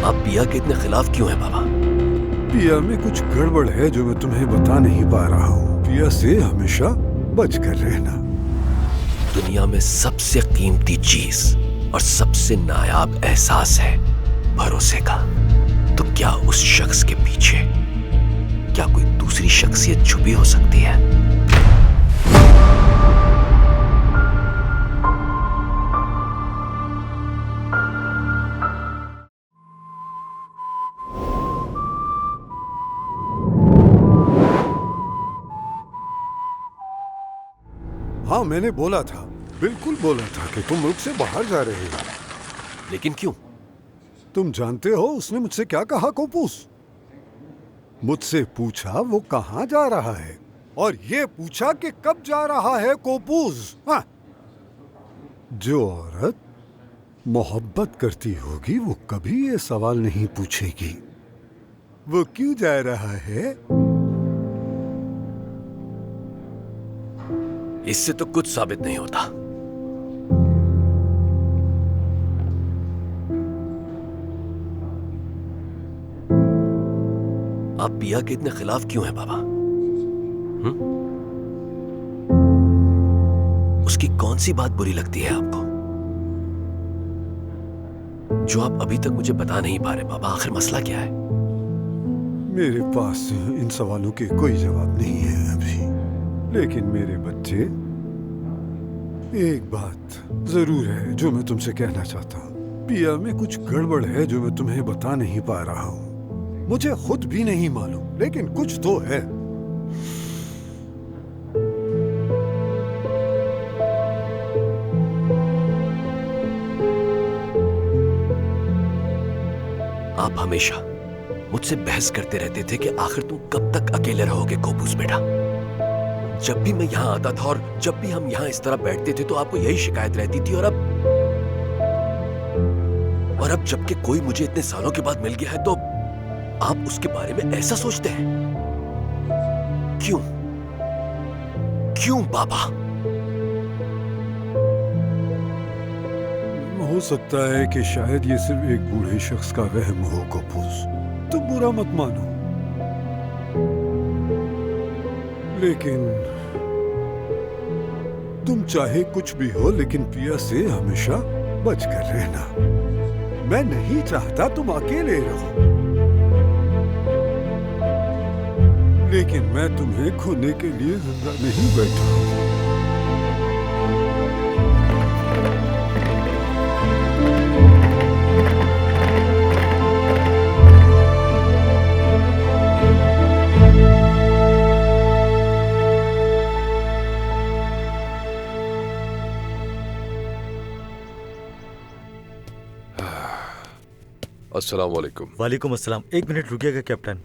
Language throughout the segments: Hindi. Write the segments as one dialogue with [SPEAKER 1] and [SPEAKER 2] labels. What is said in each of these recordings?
[SPEAKER 1] आप पिया के इतने खिलाफ क्यों हैं बाबा?
[SPEAKER 2] पिया में कुछ गड़बड़ है जो मैं तुम्हें बता नहीं पा रहा हूँ। पिया से हमेशा बच कर रहना।
[SPEAKER 1] दुनिया में सबसे कीमती चीज और सबसे नायाब एहसास है भरोसे का। तो क्या उस शख्स के पीछे क्या कोई दूसरी शख्सियत छुपी हो सकती है?
[SPEAKER 2] हाँ, मैंने बोला था, बिल्कुल बोला था कि तुम मुल्क से बाहर जा रहे हो।
[SPEAKER 1] लेकिन क्यों?
[SPEAKER 2] तुम जानते हो उसने मुझसे क्या कहा कोपूस? मुझसे पूछा वो कहाँ जा रहा है और ये पूछा कि कब जा रहा है कोपूस। हाँ। जो औरत मोहब्बत करती होगी वो कभी ये सवाल नहीं पूछेगी वो क्यों जा रहा है।
[SPEAKER 1] इससे तो कुछ साबित नहीं होता। आप पिया के इतने खिलाफ क्यों हैं बाबा? उसकी कौन सी बात बुरी लगती है आपको जो आप अभी तक मुझे बता नहीं पा रहे बाबा? आखिर मसला क्या है?
[SPEAKER 2] मेरे पास इन सवालों के कोई जवाब नहीं है अभी, लेकिन मेरे बच्चे, एक बात जरूर है जो मैं तुमसे कहना चाहता हूँ। पिया में कुछ गड़बड़ है जो मैं तुम्हें बता नहीं पा रहा हूँ। मुझे खुद भी नहीं मालूम, लेकिन कुछ तो है।
[SPEAKER 1] आप हमेशा मुझसे बहस करते रहते थे कि आखिर तुम कब तक अकेले रहोगे कोपूस बेटा। जब भी मैं यहाँ आता था और जब भी हम यहाँ इस तरह बैठते थे तो आपको यही शिकायत रहती थी। और अब जबकि कोई मुझे इतने सालों के बाद मिल गया है तो आप उसके बारे में ऐसा सोचते हैं? क्यों? क्यों बाबा?
[SPEAKER 2] हो सकता है कि शायद ये सिर्फ एक बूढ़े शख्स का वहम हो कोपूस। तुम बुरा मत मानो, लेकिन तुम चाहे कुछ भी हो लेकिन पिया से हमेशा बच कर रहना। मैं नहीं चाहता तुम अकेले रहो, लेकिन मैं तुम्हें खोने के लिए जिंदा नहीं बैठा हूं।
[SPEAKER 3] अस्सलाम वालेकुम।
[SPEAKER 4] वालेकुम अस्सलाम। एक मिनट रुकिएगा कैप्टन।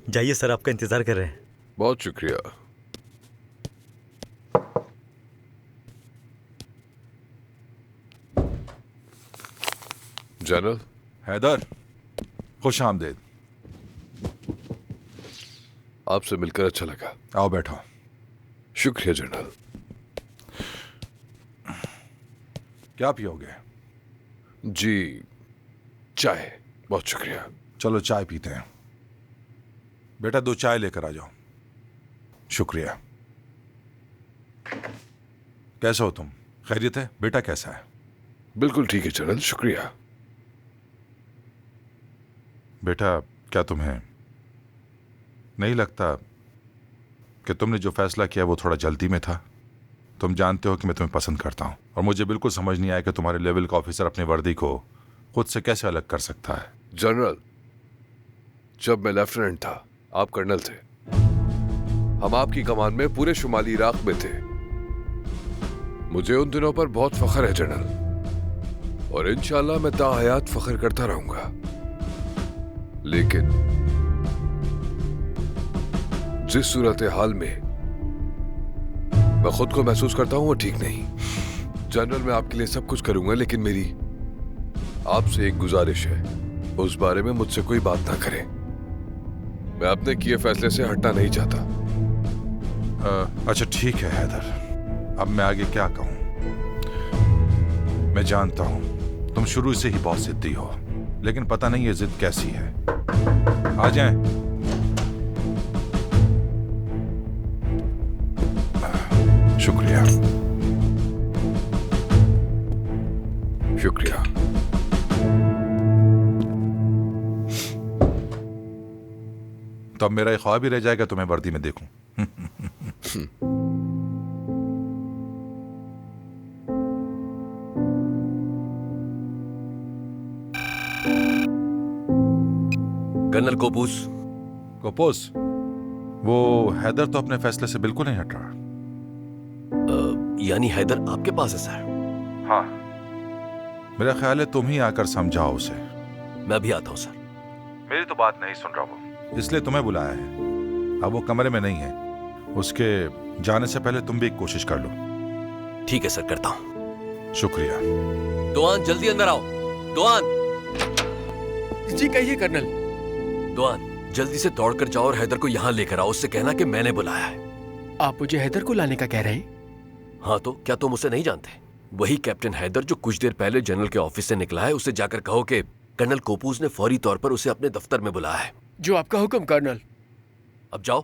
[SPEAKER 4] जाइए सर, आपका इंतजार कर रहे हैं।
[SPEAKER 3] बहुत शुक्रिया। जनरल
[SPEAKER 5] हैदर, खुश आमदेद।
[SPEAKER 3] आपसे मिलकर अच्छा लगा।
[SPEAKER 5] आओ बैठो।
[SPEAKER 3] शुक्रिया जनरल।
[SPEAKER 5] क्या पियोगे?
[SPEAKER 3] जी, चाय। बहुत शुक्रिया।
[SPEAKER 5] चलो चाय पीते हैं। बेटा 2 चाय लेकर आ जाओ। शुक्रिया। कैसे हो तुम? खैरियत है? बेटा कैसा है?
[SPEAKER 3] बिल्कुल ठीक है जनरल, शुक्रिया।
[SPEAKER 5] बेटा, क्या तुम्हें नहीं लगता कि तुमने जो फैसला किया वो थोड़ा जल्दी में था? तुम जानते हो कि मैं तुम्हें पसंद करता हूं और मुझे बिल्कुल समझ नहीं आया कि तुम्हारे लेवल का ऑफिसर अपनी वर्दी को खुद से कैसे अलग कर सकता है।
[SPEAKER 3] जनरल, जब मैं लेफ्टिनेंट था, आप कर्नल थे। हम आपकी कमान में पूरे शुमाली इराक में थे। मुझे उन दिनों पर बहुत फख्र है जनरल, और इंशाल्लाह मैं ताहयात फख्र करता रहूंगा। लेकिन जिस सूरत हाल में मैं खुद को महसूस करता हूं वो ठीक नहीं। जनरल, मैं आपके लिए सब कुछ करूंगा, लेकिन मेरी आपसे एक गुजारिश है, उस बारे में मुझसे कोई बात ना करें। मैं अपने किए फैसले से हटना नहीं चाहता।
[SPEAKER 5] अच्छा ठीक है हैदर, अब मैं आगे क्या कहूं। मैं जानता हूं तुम शुरू से ही बहुत जिद्दी हो, लेकिन पता नहीं ये जिद कैसी है। आ जाएं। शुक्रिया।
[SPEAKER 3] शुक्रिया।
[SPEAKER 5] तो अब मेरा एक ख्वाब ही रह जाएगा तुम्हें वर्दी में देखूं।
[SPEAKER 1] कर्नल कोपूस।
[SPEAKER 5] कोपोस, वो हैदर तो अपने फैसले से बिल्कुल नहीं हट रहा।
[SPEAKER 1] यानी हैदर आपके पास है सर?
[SPEAKER 5] हाँ, मेरा ख्याल है तुम ही आकर समझाओ उसे।
[SPEAKER 1] मैं भी आता हूं सर।
[SPEAKER 5] मेरी तो बात नहीं सुन रहा वो, इसलिए तुम्हें बुलाया है। अब वो कमरे में नहीं है, उसके जाने से पहले तुम भी एक कोशिश कर लो।
[SPEAKER 1] ठीक है सर, करता हूं।
[SPEAKER 5] शुक्रिया।
[SPEAKER 1] दोआन जल्दी अंदर आओ। दोआन।
[SPEAKER 6] जी कहिए कर्नल।
[SPEAKER 1] दोआन जल्दी से दौड़कर जाओ और हैदर को यहाँ लेकर आओ। उससे कहना कि मैंने बुलाया है।
[SPEAKER 6] आप मुझे हैदर को लाने का कह रहे हैं?
[SPEAKER 1] हाँ तो क्या तुम उसे नहीं जानते? वही कैप्टन हैदर जो कुछ देर पहले जनरल के ऑफिस से निकला है। उसे जाकर कहो कि कर्नल कोपूस ने फौरी तौर पर उसे अपने दफ्तर में बुलाया है।
[SPEAKER 6] जो आपका हुक्म कर्नल।
[SPEAKER 1] अब जाओ।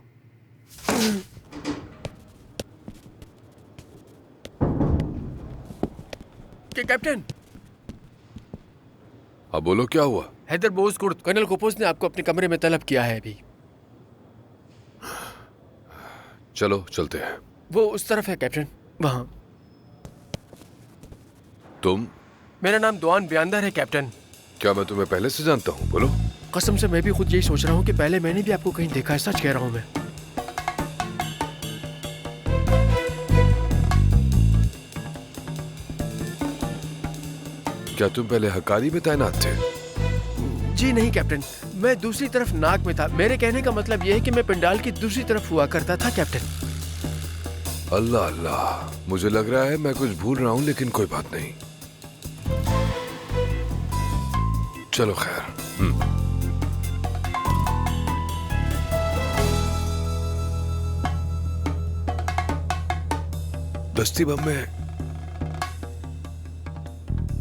[SPEAKER 6] कैप्टन।
[SPEAKER 3] अब बोलो क्या हुआ?
[SPEAKER 6] हैदर बोसकुर्द, कर्नल कोपोस ने आपको अपने कमरे में तलब किया है अभी।
[SPEAKER 3] चलो चलते हैं।
[SPEAKER 6] वो उस तरफ है कैप्टन, वहां।
[SPEAKER 3] तुम?
[SPEAKER 6] मेरा नाम दोआन बयानदार है कैप्टन।
[SPEAKER 3] क्या मैं तुम्हें पहले से जानता हूँ? बोलो।
[SPEAKER 6] कसम से मैं भी खुद यही सोच रहा हूँ कि पहले मैंने भी आपको कहीं देखा है। सच कह रहा हूँ मैं।
[SPEAKER 3] क्या तुम पहले हकारी में तैनात थे?
[SPEAKER 6] जी नहीं कैप्टन, मैं दूसरी तरफ नाक में था। मेरे कहने का मतलब यह है कि मैं पंडाल की दूसरी तरफ हुआ करता था कैप्टन।
[SPEAKER 3] अल्लाह अल्लाह, मुझे लग रहा है मैं कुछ भूल रहा हूं, लेकिन कोई बात नहीं। चलो खैर।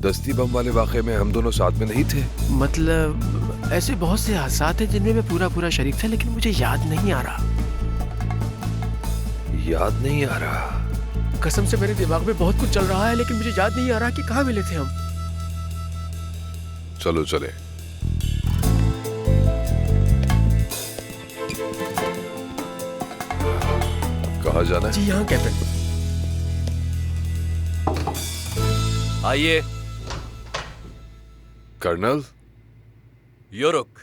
[SPEAKER 3] दस्ती बम वाले वाक़े में हम दोनों साथ में नहीं थे?
[SPEAKER 6] मतलब ऐसे बहुत से हादसात हैं जिनमें मैं पूरा शरीक था, लेकिन मुझे याद नहीं आ रहा।
[SPEAKER 3] याद नहीं आ रहा?
[SPEAKER 6] कसम से मेरे दिमाग में बहुत कुछ चल रहा है, लेकिन मुझे याद नहीं आ रहा कि कहाँ मिले थे हम।
[SPEAKER 3] चलो चले। कहाँ जाना है?
[SPEAKER 6] जी यहाँ कैप्टन।
[SPEAKER 1] आइए।
[SPEAKER 3] कर्नल।
[SPEAKER 1] योरुक।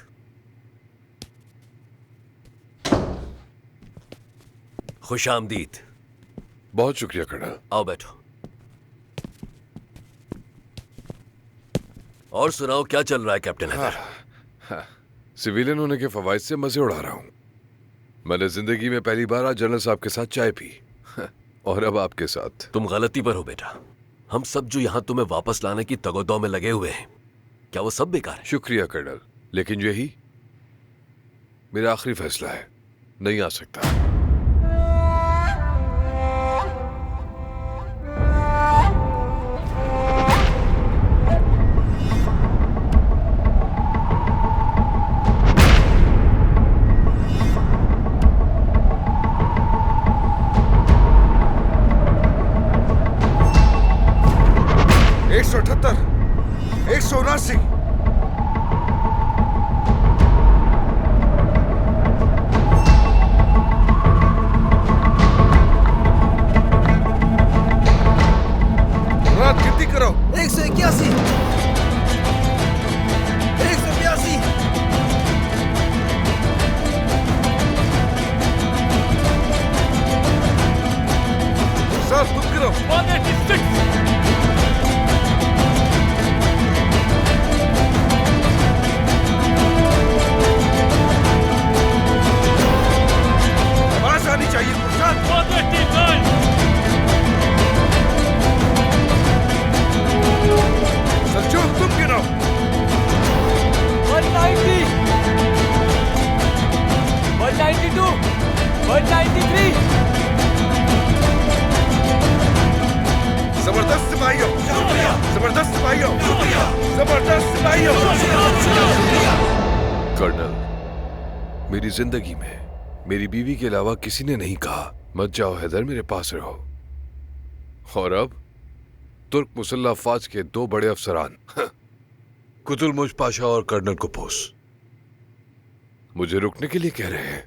[SPEAKER 1] खुशामदीद।
[SPEAKER 3] बहुत शुक्रिया कर्नल।
[SPEAKER 1] आओ बैठो। और सुनाओ क्या चल रहा है कैप्टन हैदर?
[SPEAKER 3] सिविलियन होने के फवाइद से मजे उड़ा रहा हूँ। मैंने जिंदगी में पहली बार आज जनरल साहब के साथ चाय पी और अब आपके साथ।
[SPEAKER 1] तुम गलती पर हो बेटा। हम सब जो यहाँ तुम्हें वापस लाने की तगोदौ में लगे हुए हैं, क्या वो सब बेकार है?
[SPEAKER 3] शुक्रिया कर्नल, लेकिन यही मेरा आखिरी फैसला है। नहीं आ सकता। कर्नल, मेरी जिंदगी में मेरी बीवी के अलावा किसी ने नहीं कहा मत जाओ हैदर, मेरे पास रहो। और अब तुर्क मुसल्ला अफवाज के दो बड़े अफसरान कुतुलमुश पाशा और कर्नल कुपूस मुझे रुकने के लिए कह रहे हैं।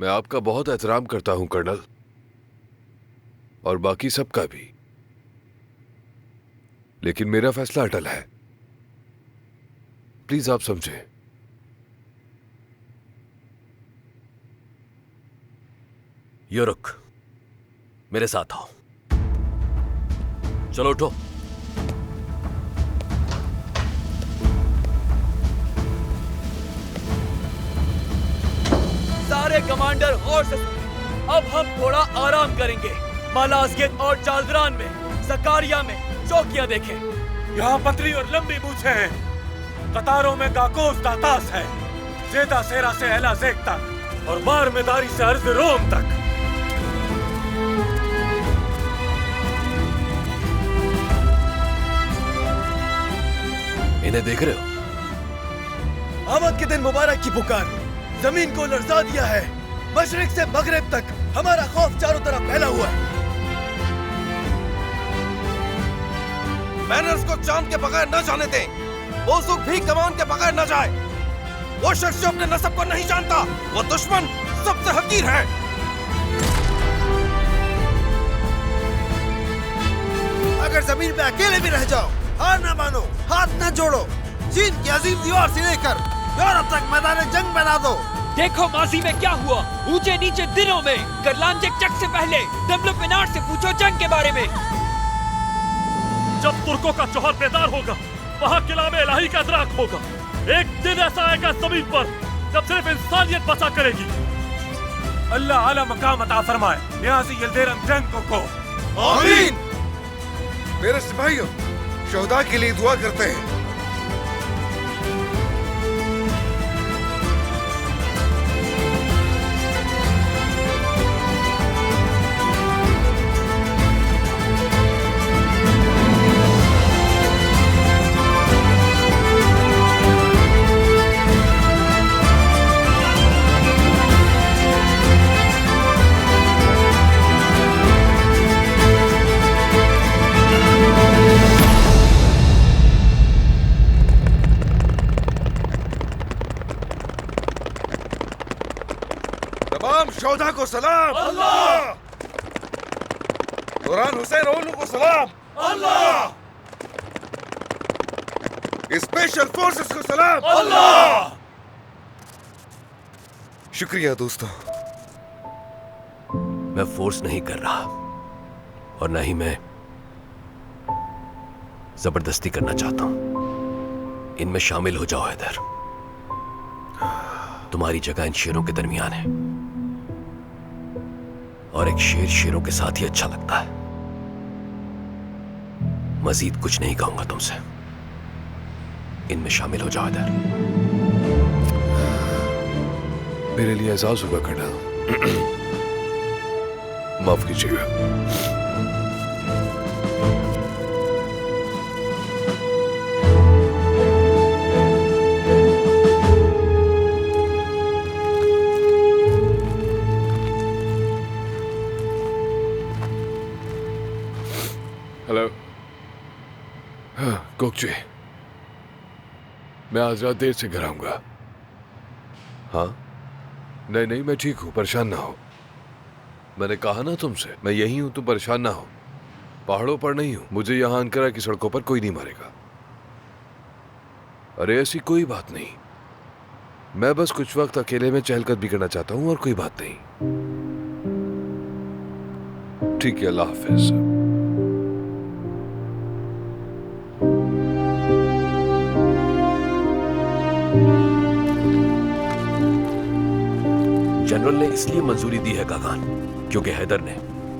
[SPEAKER 3] मैं आपका बहुत एहतराम करता हूं कर्नल, और बाकी सबका भी, लेकिन मेरा फैसला अटल है। प्लीज आप समझें।
[SPEAKER 1] यो रुक, मेरे साथ आओ। चलो उठो।
[SPEAKER 7] सारे कमांडर और अब हम थोड़ा आराम करेंगे। मालास्गेट और चालद्रान में, सकारिया में चौकियां देखें।
[SPEAKER 8] यहाँ पतली और लंबी मूछें हैं। कतारों में गाकोस दातास है, जेदा सेरा से एला जेक तक, और मार मेदारी से अर्ज रोम तक।
[SPEAKER 1] इन्हें देख रहे हो?
[SPEAKER 7] आमद के दिन मुबारक की पुकार जमीन को लरजा दिया है। मशरिक से मगरिब तक हमारा खौफ चारों तरफ फैला हुआ है।
[SPEAKER 9] बैनर्स को चांद के बगैर न जाने दें। वो सुख भी कमान के बगैर न जाए। वो शख्स जो अपने नस्ब को नहीं जानता, वो दुश्मन सबसे हकीर है।
[SPEAKER 10] अगर जमीन पे अकेले भी रह जाओ, हार न मानो, हाथ न जोड़ो। चीन की अजीम दीवार से लेकर यूरोप तक मैदान जंग बना दो।
[SPEAKER 7] देखो माजी में क्या हुआ। ऊंचे नीचे दिनों में करलांजेक चक से पहले डब्लो पेनार से पूछो जंग के बारे में।
[SPEAKER 8] जब तुर्कों का जौहर बेदार होगा, वहाँ किला में इलाही का अदराक होगा। एक दिन ऐसा आएगा जमीन पर जब सिर्फ इंसानियत बचा करेगी। अल्लाह आला मकाम अता फरमाए न्याजी यिल्दिरम जंग को।
[SPEAKER 9] आमीन। मेरे सिपाहियों, शोहदा के लिए दुआ करते हैं। शोधा को सलाम। अल्लाह। दुरान हुसैन ओलू को सलाम। अल्लाह। स्पेशल फोर्सेस को सलाम। अल्लाह। शुक्रिया दोस्तों।
[SPEAKER 1] मैं फोर्स नहीं कर रहा, और न ही मैं जबरदस्ती करना चाहता हूं। इनमें शामिल हो जाओ हैदर। तुम्हारी जगह इन शेरों के दरमियान है, और एक शेर शेरों के साथ ही अच्छा लगता है। मजीद कुछ नहीं कहूंगा तुमसे। इनमें शामिल हो जाओ इधर।
[SPEAKER 3] मेरे लिए एजाज होगा कर्नल। माफ कीजिएगा। हेलो। हाँ कोकचे, मैं आज रात देर से घर आऊंगा। हाँ नहीं नहीं, मैं ठीक हूँ, परेशान ना हो। मैंने कहा ना तुमसे, मैं यही हूं, तुम परेशान ना हो। पहाड़ों पर नहीं हूं, मुझे यहां अंकारा की सड़कों पर कोई नहीं मारेगा। अरे ऐसी कोई बात नहीं, मैं बस कुछ वक्त अकेले में चहलकदमी भी करना चाहता हूं, और कोई बात नहीं। ठीक है, अल्लाह हाफिज।
[SPEAKER 1] जनरल ने इसलिए मंजूरी दी है कागान क्योंकि हैदर ने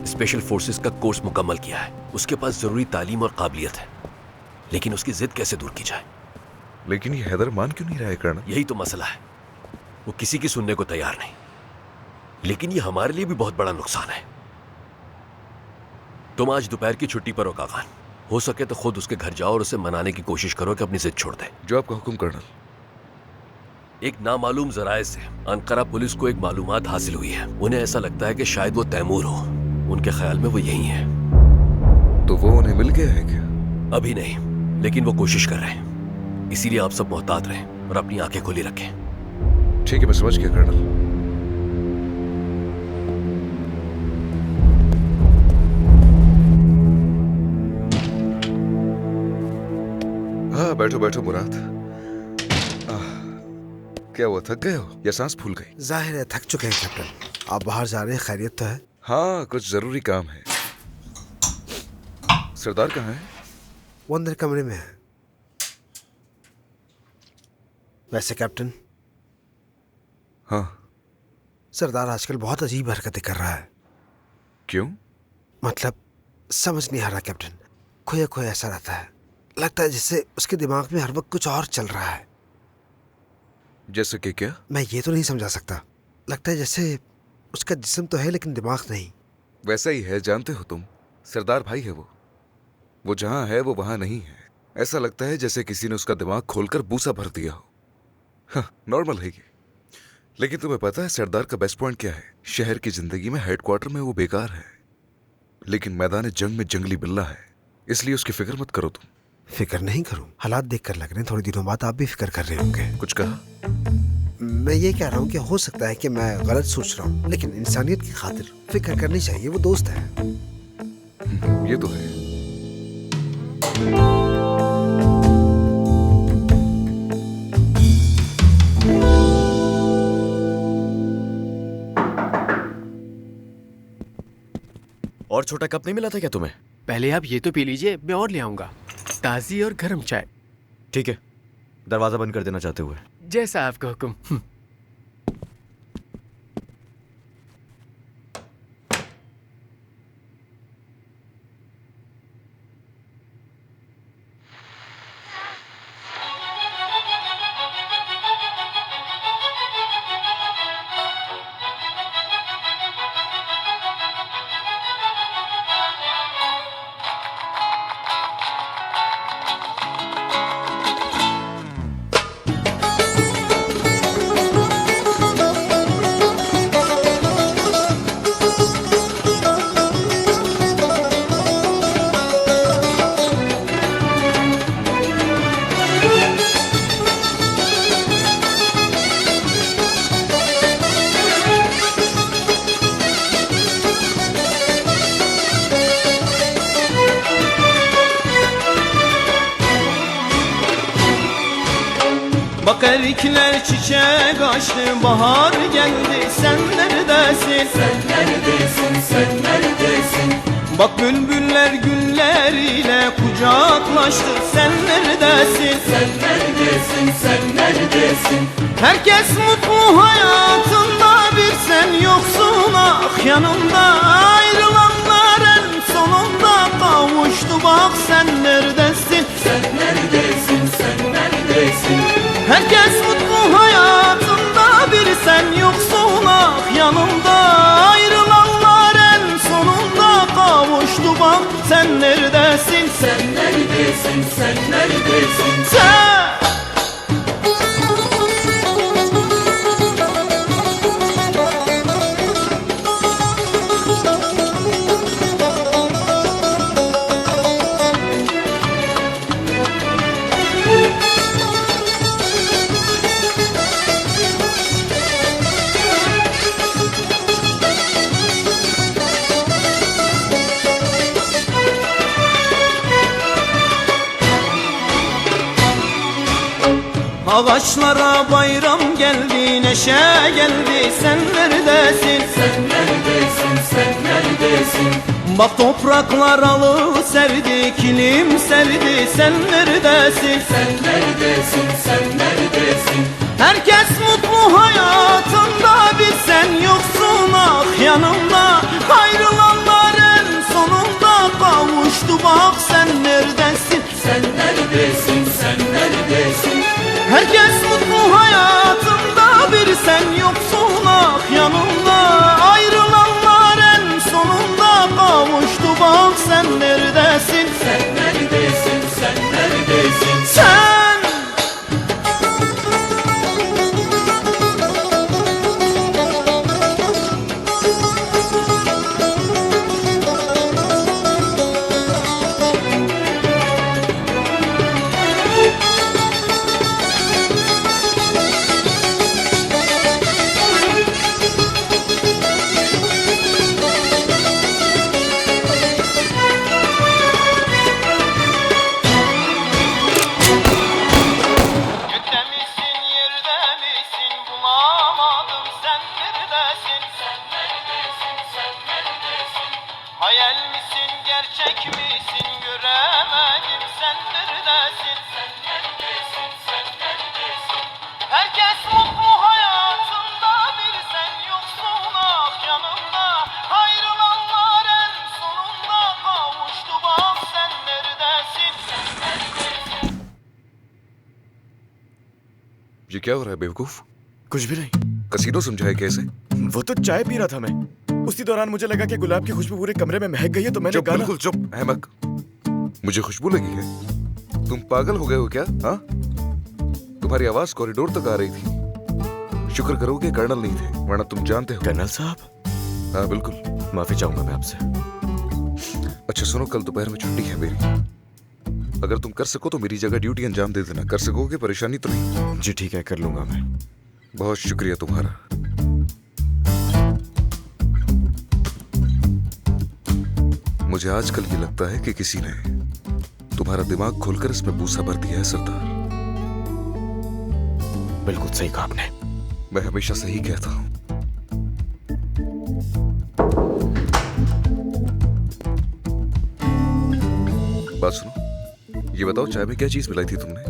[SPEAKER 1] स्पेशल फोर्सेस का कोर्स मुकम्मल किया है। उसके पास जरूरी तालीम और काबिलियत है, लेकिन उसकी जिद कैसे दूर की जाए?
[SPEAKER 9] लेकिन ये हैदर मान क्यों नहीं रहा है कर्नल?
[SPEAKER 1] यही तो मसला है, वो किसी की सुनने को तैयार नहीं। लेकिन ये हमारे लिए भी बहुत बड़ा नुकसान है। तुम आज दोपहर की छुट्टी पर हो कागान, हो सके तो खुद उसके घर जाओ और उसे मनाने की कोशिश करो कि अपनी जिद छोड़ दे।
[SPEAKER 9] जो आपका हुक्म कर्नल।
[SPEAKER 1] एक नामालूम जराए से अनकरा पुलिस को एक मालूमात हासिल हुई है। उन्हें ऐसा लगता है कि शायद वो तैमूर हो। उनके ख्याल में वो यही है।
[SPEAKER 3] तो वो उन्हें मिल गया है क्या?
[SPEAKER 1] अभी नहीं, लेकिन वो कोशिश कर रहे हैं। इसीलिए आप सब मोहतात रहें और अपनी आंखें खुली रखें।
[SPEAKER 3] ठीक है, मैं समझ गया कर्नल। हाँ, बैठो बैठो मुराद। क्या हुआ, थक गए हो या सांस फूल गई?
[SPEAKER 10] जाहिर है थक चुके हैं कैप्टन। आप बाहर जा रहे हैं, खैरियत तो है?
[SPEAKER 3] हाँ, कुछ जरूरी काम है। सरदार कहाँ है?
[SPEAKER 10] वो अंदर कमरे में है। वैसे कैप्टन,
[SPEAKER 3] हाँ।
[SPEAKER 10] सरदार आजकल बहुत अजीब हरकतें कर रहा है।
[SPEAKER 3] क्यों?
[SPEAKER 10] मतलब समझ नहीं आ रहा कैप्टन। खोया खोया ऐसा रहता है। लगता है जैसे उसके दिमाग में हर वक्त कुछ और चल रहा है।
[SPEAKER 3] जैसे कि क्या?
[SPEAKER 10] मैं ये तो नहीं समझा सकता। लगता है जैसे उसका जिस्म तो है लेकिन दिमाग नहीं।
[SPEAKER 3] वैसा ही है, जानते हो तुम। सरदार भाई है वो जहां है वो वहां नहीं है। ऐसा लगता है जैसे किसी ने उसका दिमाग खोलकर बूसा भर दिया हो। हाँ, नॉर्मल है ये। लेकिन तुम्हें पता है सरदार का बेस्ट पॉइंट क्या है? शहर की जिंदगी में हेडक्वार्टर में वो बेकार है, लेकिन मैदान जंग में जंगली बिल्ला है। इसलिए उसकी फिक्र मत करो तुम।
[SPEAKER 10] फिक्र नहीं करूं? हालात देखकर लग रहे हैं थोड़े दिनों बाद आप भी फिक्र कर रहे होंगे।
[SPEAKER 3] कुछ कहा?
[SPEAKER 10] मैं ये कह रहा हूँ कि हो सकता है कि मैं गलत सोच रहा हूँ, लेकिन इंसानियत की खातिर फिक्र करनी चाहिए। वो दोस्त है।
[SPEAKER 3] ये तो है।
[SPEAKER 7] और छोटा कप नहीं मिला था क्या तुम्हें?
[SPEAKER 6] पहले आप ये तो पी लीजिए, मैं और ले आऊंगा। ताजी और गर्म चाय।
[SPEAKER 7] ठीक है, दरवाजा बंद कर देना चाहते हुए।
[SPEAKER 6] जैसा आपका हुक्म।
[SPEAKER 11] Bakarikler çiçek açtı, bahar geldi, sen neredesin? Sen neredesin, sen neredesin? Bak bülbüller gülleriyle kucaklaştı, sen neredesin? Sen neredesin, sen neredesin? Herkes mutlu hayatında, bir sen yoksun ah yanımda. Ayrılanlar en sonunda kavuştu, bak sen neredesin? Sen neredesin, sen neredesin? Herkes mutlu hayatında, bir sen yoksun ah yanımda. Ayrılanlar en sonunda kavuştu, bak sen neredesin? Sen neredesin, sen neredesin? Sen! Ağaçlara bayram geldi, neşe geldi, sen neredesin? Sen neredesin, sen neredesin? Bak topraklar alı serdi, kilim serdi, sen neredesin? Sen neredesin, sen neredesin? Herkes mutlu hayatında, bir sen yoksun ah yanımda. Ayrılanlar en sonunda kavuştu, bak sen neredesin? Sen neredesin, sen neredesin? Herkes mutlu hayatında, bir sen yoksun ah yanımda. Ayrılanlar en sonunda kavuştu, bak sen neredesin? Sen neredesin, sen neredesin? Sen! gerçek misin göremedim sen neredesin sen neredesin sen neredesin herkes mutlu hayatında bir sen yoksun ah yanımda ayrılanlar en sonunda kavuştu bak sen neredesin sen neredesin.
[SPEAKER 3] ये क्या हो रहा है बेवकूफ?
[SPEAKER 6] कुछ भी नहीं।
[SPEAKER 3] कसीनो समझा है कैसे?
[SPEAKER 6] वो तो चाय पी रहा था मैं। उसी दौरान मुझे लगा कि गुलाब की खुशबू पूरे कमरे में महक गई है तो मैंने
[SPEAKER 3] चुप,
[SPEAKER 6] गाना।
[SPEAKER 3] बिल्कुल चुप अहमक। मुझे खुशबू लगी है। तुम पागल हो गए हो क्या? हाँ? तुम्हारी आवाज कॉरिडोर तक आ रही थी। शुक्र करो कि कर्नल नहीं थे, वरना तुम जानते हो।
[SPEAKER 6] कर्नल साहब?
[SPEAKER 3] हाँ बिल्कुल।
[SPEAKER 6] माफी चाहूंगा मैं आपसे।
[SPEAKER 3] अच्छा सुनो, कल दोपहर में छुट्टी है मेरी। अगर तुम कर सको तो मेरी जगह ड्यूटी अंजाम दे देना। कर सकोगे? परेशानी तो नहीं?
[SPEAKER 6] जी ठीक है, कर लूंगा मैं।
[SPEAKER 3] बहुत शुक्रिया तुम्हारा। मुझे आजकल ये लगता है कि किसी ने तुम्हारा दिमाग खोलकर इसमें भूसा भर दिया है सरदार।
[SPEAKER 6] बिल्कुल सही कहा आपने।
[SPEAKER 3] मैं हमेशा सही कहता हूं। बात सुनो, ये बताओ चाय में क्या चीज मिलाई थी तुमने?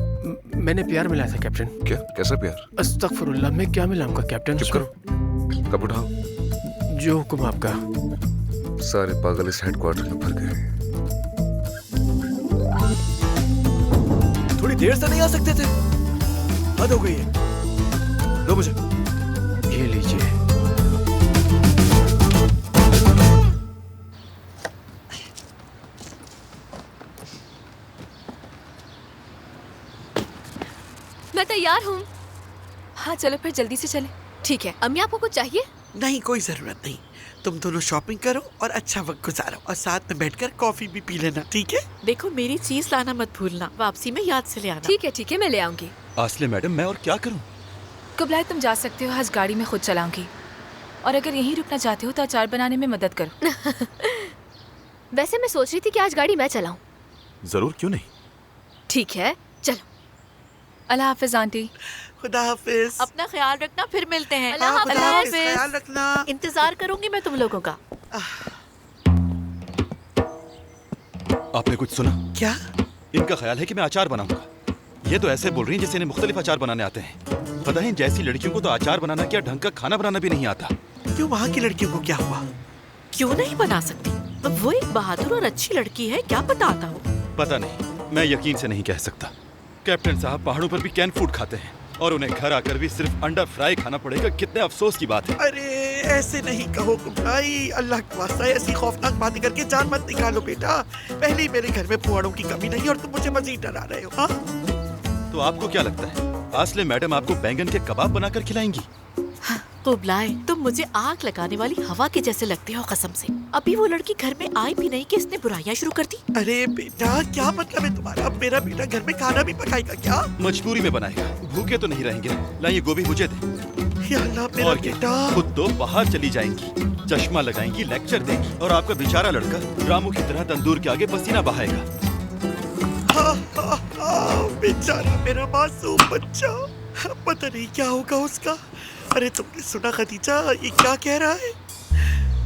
[SPEAKER 6] मैंने प्यार मिलाया था कैप्टन।
[SPEAKER 3] क्या? कैसा प्यार?
[SPEAKER 6] अस्तगफुरुल्लाह, मैं क्या मिलाऊंगा कैप्टन?
[SPEAKER 3] चुप करो। कब उठाओ?
[SPEAKER 6] जो हुक्म आपका।
[SPEAKER 3] सारे पागल इस हेडक्वार्टर में भर गए।
[SPEAKER 6] थोड़ी देर से नहीं आ सकते थे? हद हो गई है। दो मुझे। ये लीजिए।
[SPEAKER 12] मैं तैयार हूँ। हाँ चलो फिर जल्दी से चले। ठीक है। अम्मी आपको कुछ चाहिए?
[SPEAKER 13] नहीं, कोई जरूरत नहीं। तुम दोनों शॉपिंग करो और अच्छा वक्त गुजारो और साथ में बैठकर कॉफी भी पी लेना, ठीक है?
[SPEAKER 14] देखो मेरी चीज लाना मत भूलना, वापसी में याद से ले आना।
[SPEAKER 12] ठीक है मैं ले आऊंगी।
[SPEAKER 15] आसले मैडम, मैं और क्या करूं?
[SPEAKER 12] कुबलाई तुम जा सकते हो, आज गाड़ी में खुद चलाऊंगी। और अगर यहीं रुकना चाहते हो तो अचार बनाने में मदद करो।
[SPEAKER 16] वैसे मैं सोच रही थी कि आज गाड़ी मैं चलाऊं।
[SPEAKER 15] जरूर, क्यों नहीं।
[SPEAKER 12] ठीक है चलो। अल्लाह हाफिज आंटी।
[SPEAKER 13] खुदा हाफिज।
[SPEAKER 14] अपना ख्याल रखना, फिर मिलते हैं।
[SPEAKER 13] अल्लाह हाफिज। ख्याल रखना।
[SPEAKER 14] इंतजार करूंगी मैं तुम लोगों का।
[SPEAKER 15] आपने कुछ सुना?
[SPEAKER 13] क्या?
[SPEAKER 15] इनका ख्याल है कि मैं अचार बनाऊंगा। ये तो ऐसे बोल रही हैं जैसे इन्हें मुख्तलिफ अचार बनाने आते हैं। पता है, जैसी लड़कियों को तो अचार बनाना क्या, ढंग का खाना बनाना भी नहीं आता।
[SPEAKER 13] क्यों, वहाँ की लड़कियों को क्या हुआ?
[SPEAKER 14] क्यों नहीं बना सकती? वो एक बहादुर और अच्छी लड़की है, क्या पता आता हो।
[SPEAKER 15] पता नहीं, मैं यकीन से नहीं कह सकता। कैप्टन साहब पहाड़ों पर भी कैन फूड खाते हैं और उन्हें घर आकर भी सिर्फ अंडा फ्राई खाना पड़ेगा। कितने अफसोस की बात है।
[SPEAKER 13] अरे ऐसे नहीं कहो कुबलाई, अल्लाह का वास्ता ऐसी खौफनाक बातें करके जान मत निकालो बेटा। पहले ही मेरे घर में फुहाड़ों की कमी नहीं और तुम मुझे मजीद डरा रहे हो। हाँ?
[SPEAKER 15] तो आपको क्या लगता है, आसले मैडम आपको बैंगन के कबाब बनाकर खिलाएंगी?
[SPEAKER 14] कुबलाई, तुम मुझे आग लगाने वाली हवा के जैसे लगते हो कसम से। अभी वो लड़की घर में आई भी नहीं कि इसने बुराइयां शुरू कर दी।
[SPEAKER 13] अरे बेटा, क्या मतलब है तुम्हारा? अब मेरा बेटा घर में खाना भी पकाएगा क्या?
[SPEAKER 15] मजबूरी में बनाएगा, भूखे तो नहीं रहेंगे। लाइए गोभी मुझे दे।
[SPEAKER 13] या अल्लाह, मेरा
[SPEAKER 15] और
[SPEAKER 13] बेटा।
[SPEAKER 15] खुद तो बाहर चली जाएंगी, चश्मा लगाएंगी, लेक्चर देंगी और आपका बेचारा लड़का रामू की तरह तंदूर के आगे पसीना बहाएगा।
[SPEAKER 13] बेचारा मेरा मासूम बच्चा, पता नहीं क्या होगा उसका। अरे तुमने सुना खदीजा, ये क्या कह रहा है?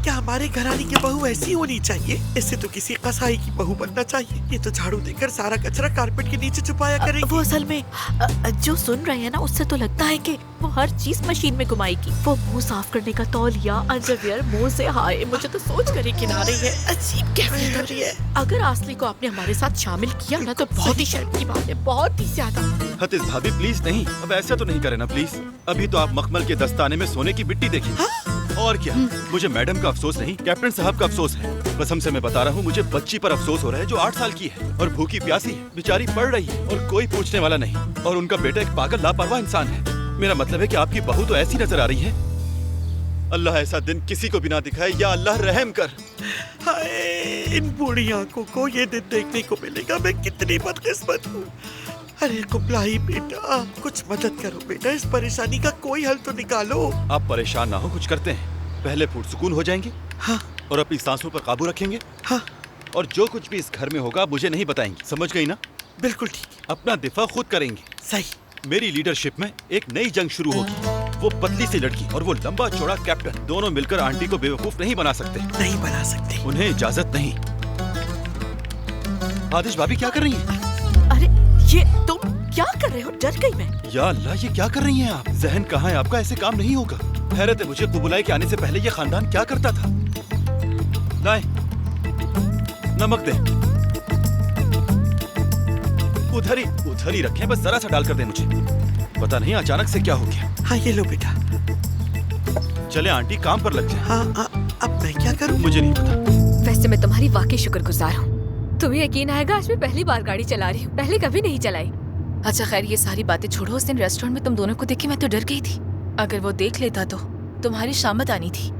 [SPEAKER 13] क्या हमारे घराने की बहू ऐसी होनी चाहिए? इससे तो किसी कसाई की बहू बनना चाहिए। ये तो झाड़ू देकर सारा कचरा कारपेट के नीचे छुपाया करेगी।
[SPEAKER 14] वो असल में जो सुन रहे हैं ना, उससे तो लगता है कि वो हर चीज मशीन में घुमाएगी। वो मुंह साफ करने का तौलिया, अंडरवियर मुंह से हाय, मुझे तो सोच कर ही किनारे रही है। अजीब कैफियत हो रही है। अगर आसली को आपने हमारे साथ शामिल किया ना तो बहुत ही शर्म की बात है, बहुत ही ज्यादा।
[SPEAKER 15] हतीज भाभी प्लीज नहीं, अब ऐसा तो नहीं करे ना प्लीज। अभी तो आप मखमल के दस्ताने में सोने की मिट्टी देखी। और क्या, मुझे मैडम का अफसोस नहीं, कैप्टन साहब का अफसोस है। कसम से मैं बता रहा हूँ, मुझे बच्ची पर अफसोस हो रहा है जो 8 साल की है और भूखी प्यासी है, बेचारी पढ़ रही है और कोई पूछने वाला नहीं। और उनका बेटा एक पागल लापरवाह इंसान है। मेरा मतलब है कि आपकी बहू तो ऐसी नजर आ रही है। अल्लाह ऐसा दिन किसी को भी ना दिखाए, या अल्लाह रहम कर।
[SPEAKER 13] हाय, इन बूढ़ी आंखों को ये दिन देखने को मिलेगा। मैं कितनी बदकिस्मत हूँ। अरे कुबलाई बेटा, कुछ मदद करो बेटा, इस परेशानी का कोई हल तो निकालो।
[SPEAKER 15] आप परेशान ना हो, कुछ करते हैं। पहले पुरसुकून हो जाएंगे।
[SPEAKER 13] हाँ।
[SPEAKER 15] और अपनी सांसों पर काबू रखेंगे।
[SPEAKER 13] हाँ।
[SPEAKER 15] और जो कुछ भी इस घर में होगा मुझे नहीं बताएंगे, समझ गई ना?
[SPEAKER 13] बिल्कुल ठीक।
[SPEAKER 15] अपना दिफा खुद करेंगे।
[SPEAKER 13] सही।
[SPEAKER 15] मेरी लीडरशिप में एक नई जंग शुरू होगी। वो पतली सी लड़की और वो लंबा चौड़ा कैप्टन, दोनों मिलकर आंटी को बेवकूफ नहीं बना सकते।
[SPEAKER 13] नहीं बना सकते।
[SPEAKER 15] उन्हें इजाजत नहीं। आतिश भाभी क्या कर रही हैं?
[SPEAKER 14] अरे ये तुम क्या कर रहे हो? डर गई मैं।
[SPEAKER 15] या अल्लाह, ये क्या कर रही हैं आप? जहन कहाँ है आपका? ऐसे काम नहीं होगा। हैरत है मुझे, कुबुलाई के आने से पहले ये खानदान क्या करता था। लाए, नमक दे। उधर ही रखें, बस जरा सा डाल कर दे मुझे। पता नहीं अचानक से क्या हो गया।
[SPEAKER 13] हाँ ये लो बेटा।
[SPEAKER 15] चले आंटी, काम पर लग जाए।
[SPEAKER 13] हाँ, अब मैं क्या करूँ?
[SPEAKER 15] मुझे नहीं पता।
[SPEAKER 16] वैसे मैं तुम्हारी वाकई शुक्रगुजार हूँ। तुम्हें यकीन आएगा, आज मैं पहली बार गाड़ी चला रही हूँ, पहले कभी नहीं चलाई।
[SPEAKER 12] अच्छा खैर, ये सारी बातें छोड़ो। उस दिन रेस्टोरेंट में तुम दोनों को देख के मैं तो डर गई थी। अगर वो देख लेता तो तुम्हारी शामत आनी थी।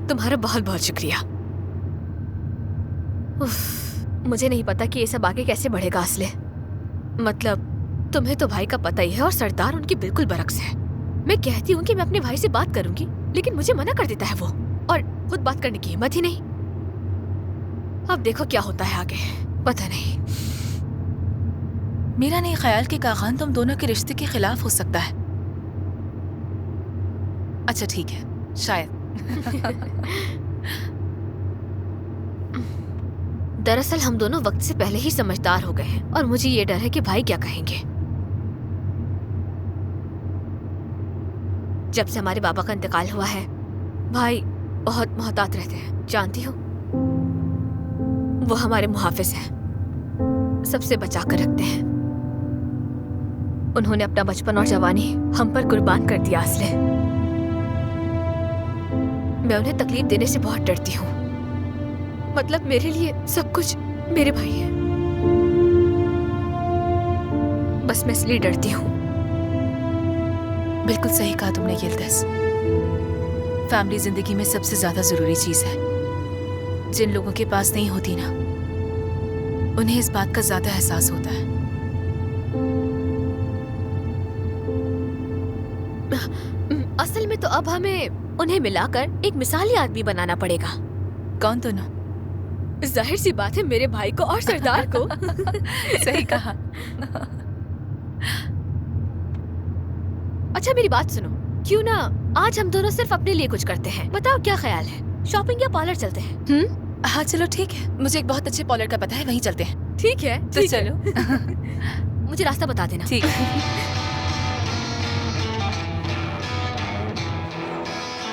[SPEAKER 16] तुम्हारा बहुत बहुत शुक्रिया। मुझे नहीं पता कि ये सब आगे कैसे बढ़ेगा असले। मतलब तुम्हें तो भाई का पता ही है और सरदार उनकी बिल्कुल बरक्स है। मैं कहती हूँ कि मैं अपने भाई से बात करूंगी, लेकिन मुझे मना कर देता है वो, और खुद बात करने की हिम्मत ही नहीं। अब देखो क्या होता है आगे, पता नहीं।
[SPEAKER 12] मेरा नहीं ख्याल कि कागान तुम दोनों के रिश्ते के खिलाफ हो सकता है। अच्छा ठीक है, शायद।
[SPEAKER 16] दरअसल हम दोनों वक्त से पहले ही समझदार हो गए हैं और मुझे ये डर है कि भाई क्या कहेंगे। जब से हमारे बाबा का इंतकाल हुआ है, भाई बहुत मोहतात रहते हैं, जानती हो। वो हमारे मुहाफिज हैं, सबसे बचा कर रखते हैं। उन्होंने अपना बचपन और जवानी हम पर कुर्बान कर दिया असले। मैं उन्हें तकलीफ देने से बहुत डरती हूँ। मतलब मेरे लिए सब कुछ मेरे भाई है, बस मैं इसलिए डरती हूँ।
[SPEAKER 12] बिल्कुल सही कहा तुमने यिल्दिज़। फैमिली जिंदगी में सबसे ज्यादा जरूरी चीज है। जिन लोगों के पास नहीं होती ना, उन्हें इस बात का ज्यादा एहसास होता है।
[SPEAKER 16] असल में तो अब हमें उन्हें मिलाकर एक मिसाली आदमी बनाना पड़ेगा।
[SPEAKER 12] कौन दोनों?
[SPEAKER 16] जाहिर सी बात है, मेरे भाई को और सरदार को।
[SPEAKER 12] सही कहा।
[SPEAKER 16] अच्छा मेरी बात सुनो, क्यों ना आज हम दोनों सिर्फ अपने लिए कुछ करते हैं? बताओ क्या ख्याल है? शॉपिंग या पार्लर चलते हैं?
[SPEAKER 12] हाँ चलो ठीक है, मुझे एक बहुत अच्छे पार्लर का पता है, वहीं चलते हैं।
[SPEAKER 16] ठीक है
[SPEAKER 12] तो चलो।
[SPEAKER 16] मुझे रास्ता बता देना।
[SPEAKER 12] ठीक है।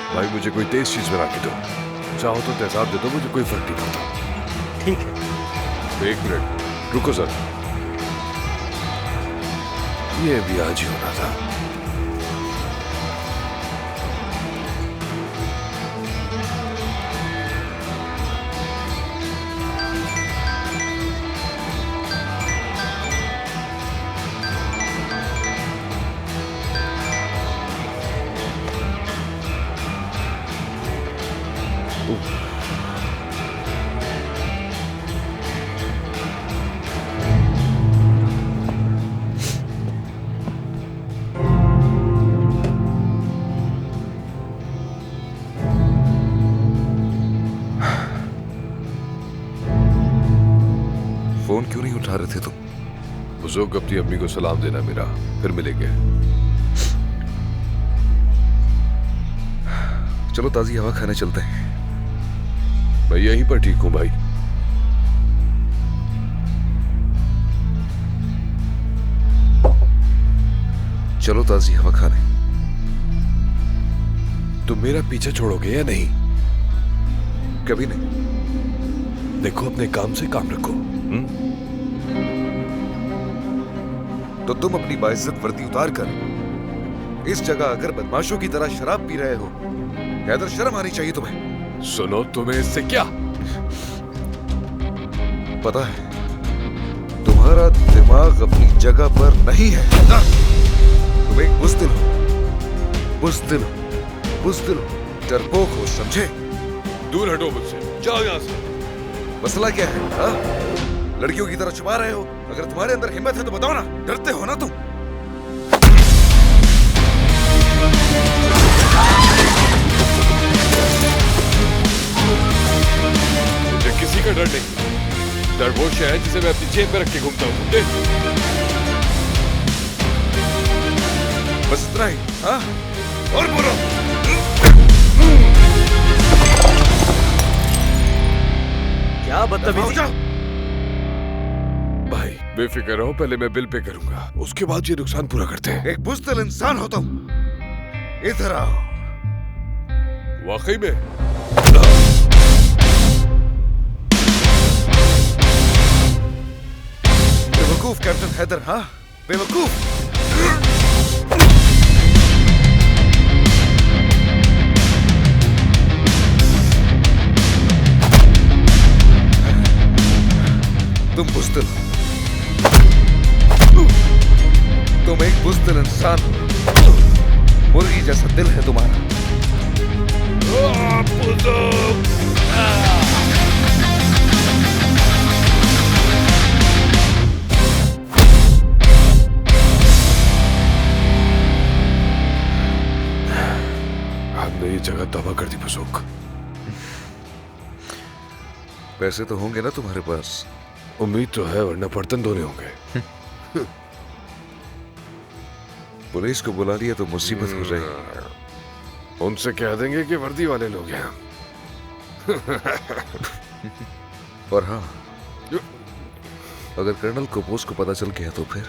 [SPEAKER 3] भाई मुझे कोई तेज चीज बना के दो, चाहो तो तेजाब दे दो, मुझे कोई फर्क नहीं पड़ता।
[SPEAKER 4] ठीक है।
[SPEAKER 3] एक मिनट रुको सर, ये भी आज ही होना था। फोन क्यों नहीं उठा रहे थे तुम? बुजुर्ग अपनी अम्मी को सलाम देना मेरा, फिर मिलेंगे।
[SPEAKER 1] चलो ताजी हवा खाने चलते हैं।
[SPEAKER 3] मैं यहीं पर ठीक हूं भाई।
[SPEAKER 1] चलो ताजी हवा खाने।
[SPEAKER 3] तुम मेरा पीछे छोड़ोगे या नहीं?
[SPEAKER 1] कभी नहीं।
[SPEAKER 3] देखो अपने काम से काम रखो।
[SPEAKER 1] तो तुम अपनी बाइज्जत वर्दी उतार कर इस जगह आकर बदमाशों की तरह शराब पी रहे हो। हैदर, शर्म आनी चाहिए तुम्हें।
[SPEAKER 3] सुनो, तुम्हें इससे क्या?
[SPEAKER 1] पता है तुम्हारा दिमाग अपनी जगह पर नहीं है। तुम एक बुज़दिल हो, बुज़दिल हो, बुज़दिल हो, डरपोक हो, समझे?
[SPEAKER 3] दूर हटो मुझसे, जाओ यहां से।
[SPEAKER 1] मसला क्या है? हा? लड़कियों की तरह छुपा रहे हो? अगर तुम्हारे अंदर हिम्मत है तो बताओ ना, डरते हो ना तुम?
[SPEAKER 3] मुझे किसी का डर नहीं। डर वो शय है जिसे मैं अपनी जेब में रख के घूमता हूँ।
[SPEAKER 1] बस इतना ही? हाँ? और बोलो।
[SPEAKER 4] क्या बदतमीजी!
[SPEAKER 3] बेफिक्र रहो, पहले मैं बिल पे करूंगा, उसके बाद ये नुकसान पूरा करते हैं।
[SPEAKER 10] एक बुज़दिल इंसान हो तुम। इधर आओ।
[SPEAKER 3] वाकई में?
[SPEAKER 10] बेवकूफ कैप्टन हैदर, हाँ बेवकूफ। तुम बुज़दिल, तुम एक बुज़दिल इंसान हो। मुर्गी जैसा दिल है तुम्हारा।
[SPEAKER 3] हमने ये जगह तबाह कर दी बुजुर्ग।
[SPEAKER 10] पैसे तो होंगे ना तुम्हारे पास?
[SPEAKER 3] उम्मीद तो है, वरना बर्तन धोने होंगे।
[SPEAKER 10] पुलिस को बुला लिया तो मुसीबत हो जाएगी।
[SPEAKER 3] उनसे कह देंगे कि वर्दी वाले लोग हैं।
[SPEAKER 10] और हाँ, अगर कर्नल कपूस को पता चल गया तो फिर?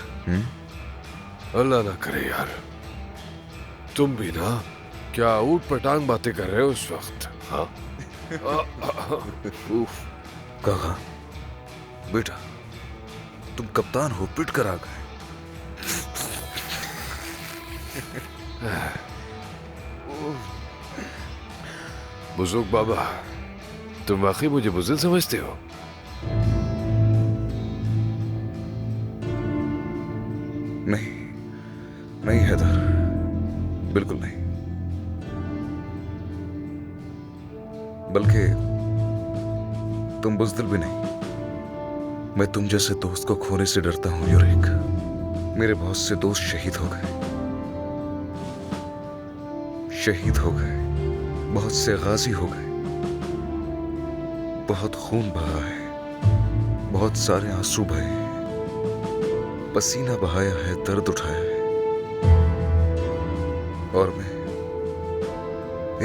[SPEAKER 3] अल्लाह ना करे यार, तुम भी ना क्या ऊट पटांग बातें कर रहे हो उस वक्त। हाँ
[SPEAKER 10] काका बेटा, तुम कप्तान हो, पिट कर आ गए।
[SPEAKER 3] बुजुर्ग बाबा, तुम वाकई मुझे बुज़दिल समझते हो?
[SPEAKER 10] नहीं नहीं हैदर, बिल्कुल नहीं। बल्कि तुम बुज़दिल भी नहीं। मैं तुम जैसे दोस्त को खोने से डरता हूं यूरिक। मेरे बहुत से दोस्त शहीद हो गए, शहीद हो गए। बहुत से गाजी हो गए। बहुत खून बहा है, बहुत सारे आंसू बहे हैं, पसीना बहाया है, दर्द उठाया है। और मैं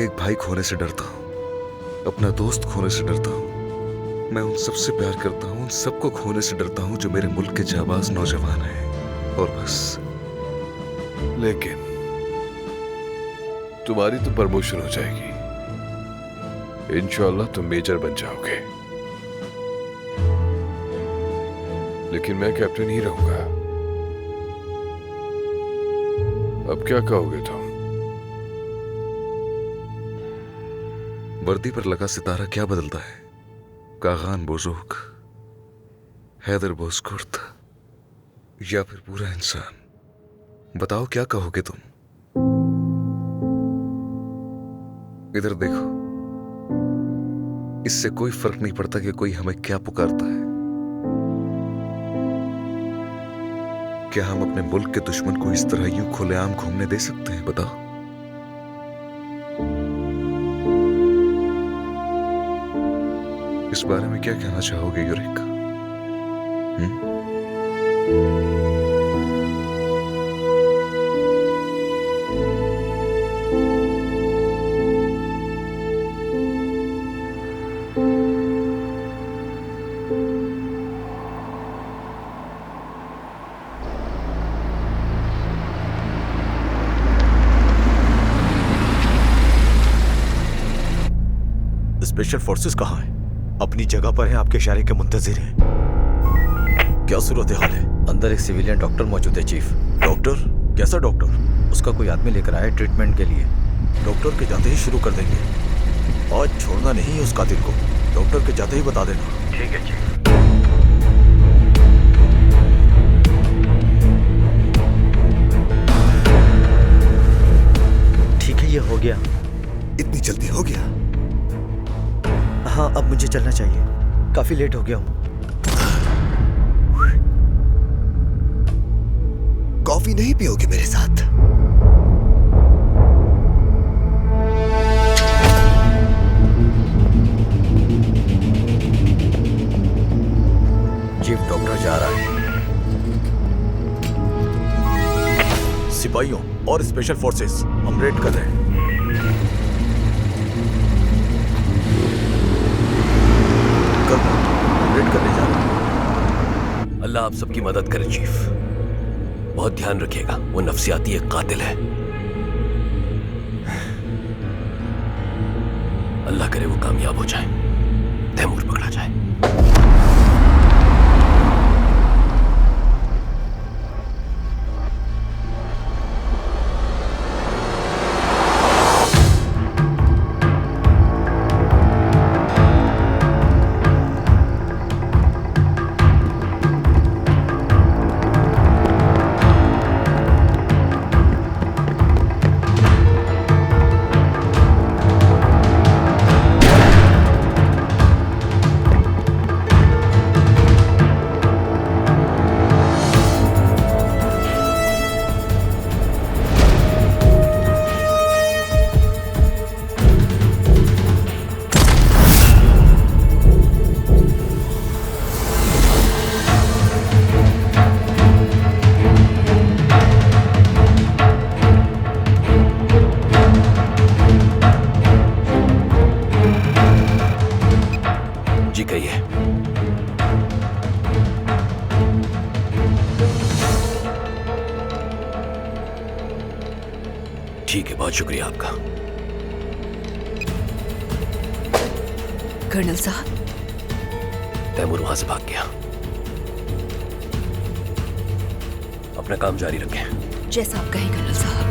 [SPEAKER 10] एक भाई खोने से डरता हूं, अपना दोस्त खोने से डरता हूं। मैं उन सबसे प्यार करता हूं, उन सबको खोने से डरता हूं जो मेरे मुल्क के जाबाज नौजवान हैं। और बस।
[SPEAKER 3] लेकिन तुम्हारी तो प्रमोशन हो जाएगी, इंशाल्लाह तुम मेजर बन जाओगे। लेकिन मैं कैप्टन ही रहूंगा। अब क्या कहोगे तुम?
[SPEAKER 10] वर्दी पर लगा सितारा क्या बदलता है? कागान बुजुर्ग, हैदर बोस्कुर्त, या फिर पूरा इंसान? बताओ क्या कहोगे तुम? इधर देखो, इससे कोई फर्क नहीं पड़ता कि कोई हमें क्या पुकारता है। क्या हम अपने मुल्क के दुश्मन को इस तरह यूं खुलेआम घूमने दे सकते हैं? बताओ। इस बारे में क्या कहना चाहोगे यूरिक?
[SPEAKER 4] स्पेशल फोर्सेस कहाँ है? अपनी जगह पर हैं, आपके इशारे के मुंतजिर हैं। क्या सूरत हाल है?
[SPEAKER 17] अंदर एक सिविलियन डॉक्टर मौजूद है चीफ।
[SPEAKER 4] डॉक्टर? कैसा डॉक्टर?
[SPEAKER 17] उसका कोई आदमी लेकर आया ट्रीटमेंट के लिए।
[SPEAKER 4] डॉक्टर के जाते ही शुरू कर देंगे। आज छोड़ना नहीं है उस कातिल को। डॉक्टर के जाते ही बता देना।
[SPEAKER 17] ठीक है चीफ।
[SPEAKER 4] ठीक है, ये हो गया।
[SPEAKER 10] इतनी जल्दी हो गया?
[SPEAKER 4] हाँ, अब मुझे चलना चाहिए, काफी लेट हो गया हूँ।
[SPEAKER 10] कॉफी नहीं पियोगे मेरे साथ?
[SPEAKER 4] चीफ डॉक्टर जा रहा है। सिपाहियों और स्पेशल फोर्सेस, हम रेड कर रहे हैं।
[SPEAKER 1] अल्लाह आप सबकी मदद करें चीफ। बहुत ध्यान रखिएगा, वो नफसियाती एक कातिल है। अल्लाह करे वो कामयाब हो जाए, तैमूर पकड़ा जाए। ठीक है, बहुत शुक्रिया आपका।
[SPEAKER 12] कर्नल साहब,
[SPEAKER 1] तैमूर वहां से भाग गया। अपना काम जारी रखें।
[SPEAKER 12] जैसा आप कहें कर्नल साहब।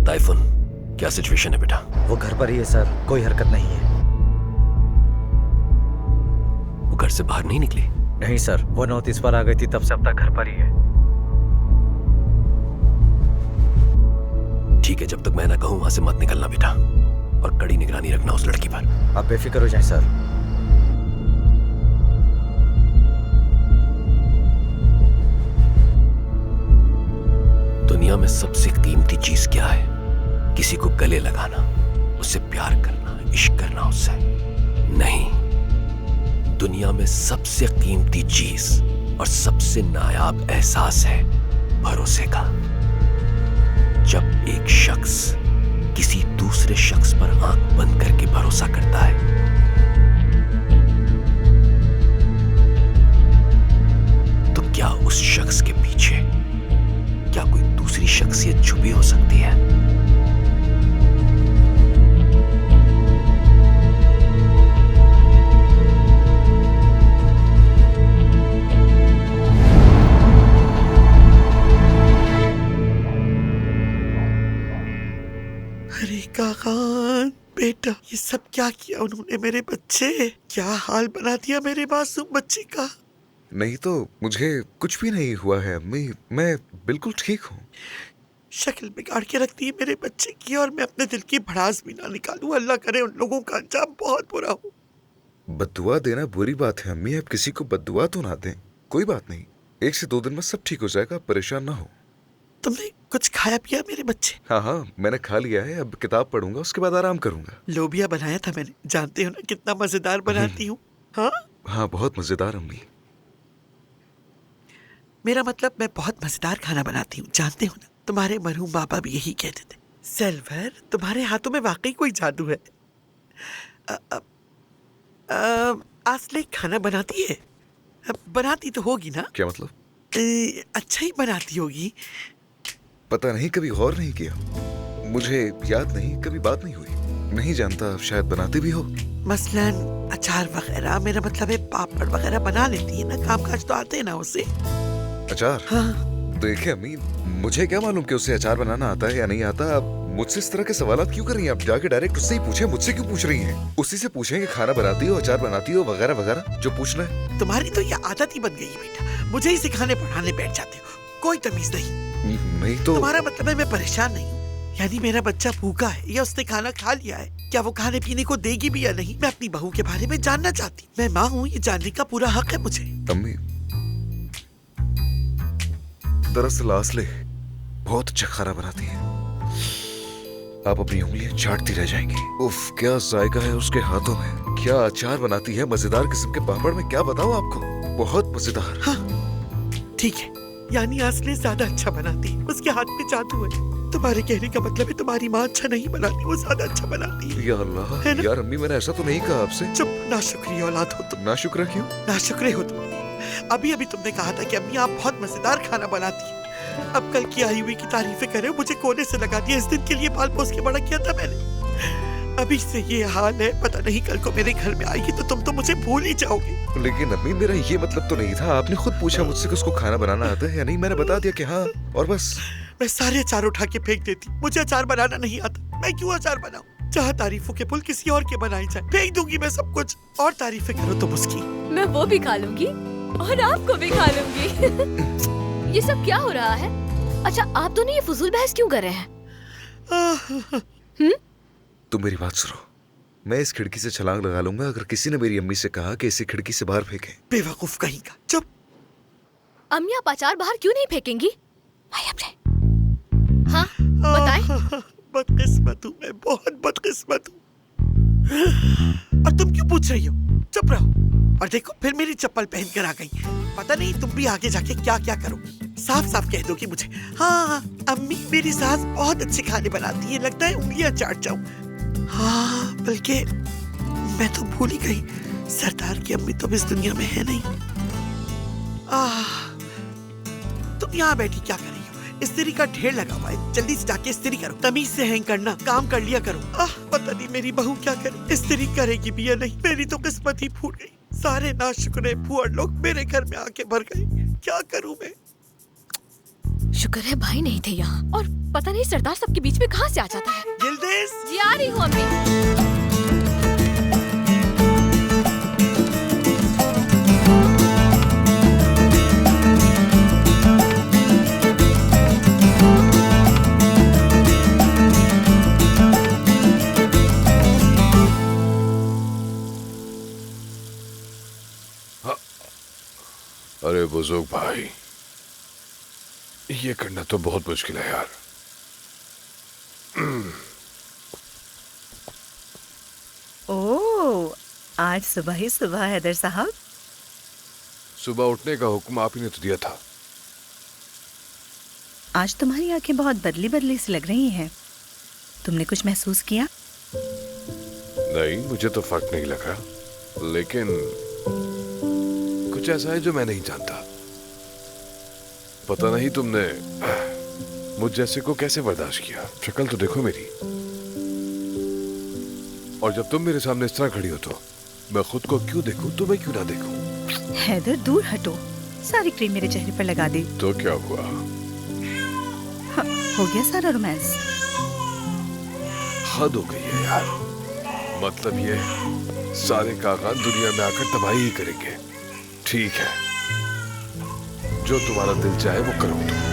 [SPEAKER 1] ताइफुन, क्या सिचुएशन है बेटा?
[SPEAKER 17] वो घर पर ही है सर, कोई हरकत नहीं है।
[SPEAKER 1] वो घर से बाहर नहीं निकली?
[SPEAKER 17] नहीं सर, वो नोटिस पर आ गई थी, तब से अब तक घर पर ही है।
[SPEAKER 1] ठीक है, जब तक मैं ना कहूं वहां से मत निकलना बेटा, और कड़ी निगरानी रखना उस लड़की पर।
[SPEAKER 17] आप बेफिक्र हो जाएं सर।
[SPEAKER 1] दुनिया में सबसे कीमती चीज क्या है? किसी को गले लगाना, उससे प्यार करना, इश्क करना उससे नहीं। दुनिया में सबसे कीमती चीज और सबसे नायाब एहसास है भरोसे का। जब एक शख्स किसी दूसरे शख्स पर आंख बंद करके भरोसा करता है, तो क्या उस शख्स के पीछे क्या कोई दूसरी शख्सियत छुपी हो सकती है?
[SPEAKER 13] अरे काकान बेटा, ये सब क्या किया उन्होंने मेरे बच्चे? क्या हाल बना दिया मेरे मासूम बच्चे का।
[SPEAKER 10] नहीं तो मुझे कुछ भी नहीं हुआ है अम्मी, मैं बिल्कुल ठीक हूँ।
[SPEAKER 13] शक्ल बिगाड़ के रखती है मेरे बच्चे की, और मैं अपने दिल की भड़ास भी ना निकालूं। अल्लाह करे उन लोगों का अंजाम बहुत बुरा हो।
[SPEAKER 10] बद्दुआ देना बुरी बात है अम्मी, आप किसी को बद्दुआ तो ना दें। कोई बात नहीं, 1 से 2 दिन में सब ठीक हो जाएगा, परेशान ना हो।
[SPEAKER 13] तुमने कुछ खाया पिया मेरे बच्चे?
[SPEAKER 10] हाँ, मैंने खा लिया है, अब किताब पढ़ूंगा, उसके बाद आराम करूंगा।
[SPEAKER 13] लोबिया बनाया था मैंने, जानते हो ना कितना मजेदार बनाती हूँ।
[SPEAKER 10] हाँ, बहुत मजेदार अम्मी।
[SPEAKER 13] मेरा मतलब मैं बहुत मजेदार खाना बनाती हूँ, जानते हो ना। तुम्हारे मरहूम बाबा भी यही कहते थे। सेल्वर, तुम्हारे हाथों में वाकई कोई जादू है। आसले खाना बनाती है? बनाती तो होगी ना?
[SPEAKER 10] क्या मतलब?
[SPEAKER 13] अच्छा ही बनाती होगी।
[SPEAKER 10] पता नहीं, कभी गौर नहीं किया, मुझे याद नहीं, कभी बात नहीं हुई। नहीं जानता, शायद बनाती भी हो।
[SPEAKER 13] मसलन अचार वगैरह, मेरा मतलब है पापड़ वगैरह बना लेती है ना, कामकाज तो आते हैं ना उसे।
[SPEAKER 10] अचार?
[SPEAKER 13] हाँ।
[SPEAKER 10] देखिए अम्मी, मुझे क्या मालूम कि उसे अचार बनाना आता है या नहीं आता। आप मुझसे इस तरह के सवालात क्यों कर रही हैं? आप जाके डायरेक्ट उससे ही पूछे, मुझसे क्यों पूछ रही हैं? उसी से पूछें कि खाना बनाती हो, अचार बनाती हो, वगैरह वगैरह, जो पूछना है।
[SPEAKER 13] तुम्हारी तो ये आदत ही बन गई है बेटा, मुझे ही सिखाने पढ़ाने बैठ जाते हो, कोई तमीज नहीं।
[SPEAKER 10] नहीं तो
[SPEAKER 13] तुम्हारा मतलब है मैं परेशान नहीं हूँ? यानी मेरा बच्चा भूखा है या उसने खाना खा लिया है? क्या वो खाने पीने को देगी भी या नहीं? मैं अपनी बहू के बारे में जानना चाहती। मैं माँ हूँ, ये जानने का पूरा हक है मुझे।
[SPEAKER 10] अम्मी, दरअसल आसले बहुत अच्छा खाना बनाती है। आप अपनी उंगलियां चाटती रह जाएंगी। उफ, क्या जायका है उसके हाथों में। क्या अचार बनाती है, मजेदार किस्म के पापड़ में क्या बताऊं आपको, बहुत मजेदार।
[SPEAKER 13] हाँ, ठीक है, यानी आसले ज्यादा अच्छा बनाती है, उसके हाथ में जादू है। तुम्हारे कहने का मतलब है तुम्हारी माँ अच्छा नहीं बनाती, वो ज्यादा अच्छा बनाती है।
[SPEAKER 10] या अल्लाह, यार अम्मी मैंने ऐसा तो नहीं कहा आपसे।
[SPEAKER 13] चुप, नाशुक्री औलाद हो तुम।
[SPEAKER 10] नाशुक्र क्यों?
[SPEAKER 13] नाशुक्रे हो तुम। अभी अभी तुमने कहा था कि अम्मी आप बहुत मजेदार खाना बनाती है। अब कल की आई हुई की तारीफें करे, मुझे कोने से लगा दिया। इस दिन के लिए पाल पोस के बड़ा किया था मैंने। अभी से ये हाल है, पता नहीं कल को मेरे घर में आएगी तो तुम तो मुझे भूल ही जाओगे।
[SPEAKER 10] लेकिन अम्मी मेरा ये मतलब तो नहीं था। आपने खुद पूछा मुझसे कि उसको खाना बनाना आता है या नहीं, मैंने बता दिया कि हाँ, और बस।
[SPEAKER 13] मैं सारे अचार उठा के फेंक देती। मुझे अचार बनाना नहीं आता, मैं क्यों अचार बनाऊं? जहाँ तारीफों के पुल किसी और के बनाई जाए, फेंक दूंगी मैं सब कुछ। और तारीफें करो तुम उसकी।
[SPEAKER 16] मैं वो भी खा लूंगी और आपको भी खा लूंगी। ये सब क्या हो रहा है? अच्छा, आप दोनों ये फजूल बहस क्यों कर रहे हैं?
[SPEAKER 10] तुम मेरी बात सुनो। मैं इस खिड़की से छलांग लगा लूंगा अगर किसी ने मेरी अम्मी से कहा कि इसे खिड़की से बाहर फेंके।
[SPEAKER 13] बेवकूफ कहीं का। चुप।
[SPEAKER 16] अम्मी आप अचार बाहर क्यों नहीं फेंकेंगी? हाँ बताएं।
[SPEAKER 13] बदकिस्मत हूँ मैं, बहुत बदकिस्मत हूँ। और तुम क्यों पूछ रही हो? चुप रहो। और देखो फिर मेरी चप्पल पहन कर आ गई। पता नहीं तुम भी आगे जाके क्या क्या करोगी। साफ साफ कह दोगी मुझे, हाँ अम्मी मेरी सास बहुत अच्छे खाने बनाती है, लगता है उंगलियां चाट जाऊं। हाँ, बल्कि मैं तो भूल ही गई, सरदार की अम्मी तो इस दुनिया में है नहीं। तुम यहाँ बैठी क्या कर रही हो? इस्त्री का ढेर लगा हुआ है, जल्दी से जाके इस्त्री करो। तमीज से हैंग करना, काम कर लिया करो। पता नहीं मेरी बहू क्या करे, इस्त्री करेगी भी या नहीं। मेरी तो किस्मत ही फूट गई। सारे नाशुक्रे फूहड़ लोग मेरे घर में आके भर गए। क्या करूं मैं?
[SPEAKER 16] शुक्र है भाई नहीं थे यहाँ, और पता नहीं सरदार सबके बीच में कहाँ से आ जाता है।
[SPEAKER 13] यिल्दिज़
[SPEAKER 16] जी आ रही हूँ अम्मी।
[SPEAKER 3] अरे बुजुर्ग भाई, ये करना तो बहुत मुश्किल है यार।
[SPEAKER 18] ओह, आज सुबह ही सुबह हैदर साहब।
[SPEAKER 3] सुबह उठने का हुक्म आप ही ने तो दिया था।
[SPEAKER 18] आज तुम्हारी आंखें बहुत बदली बदली सी लग रही हैं। तुमने कुछ महसूस किया?
[SPEAKER 3] नहीं, मुझे तो फर्क नहीं लगा, लेकिन कुछ ऐसा है जो मैं नहीं जानता। पता नहीं तुमने मुझ जैसे को कैसे बर्दाश्त किया। शक्ल तो देखो मेरी, और जब तुम मेरे सामने इस तरह खड़ी हो तो मैं खुद को क्यों देखूं, तुम्हें क्यों ना देखूं?
[SPEAKER 18] हैदर दूर हटो, सारी क्रीम मेरे चेहरे पर लगा दी।
[SPEAKER 3] तो क्या हुआ?
[SPEAKER 18] हाँ, हो गया सारा रोमांस।
[SPEAKER 3] हद हो गई है यार। मतलब ये सारे कागान दुनिया में आकर तबाही ही करेंगे। ठीक है, जो तुम्हारा दिल चाहे वो करो तुम।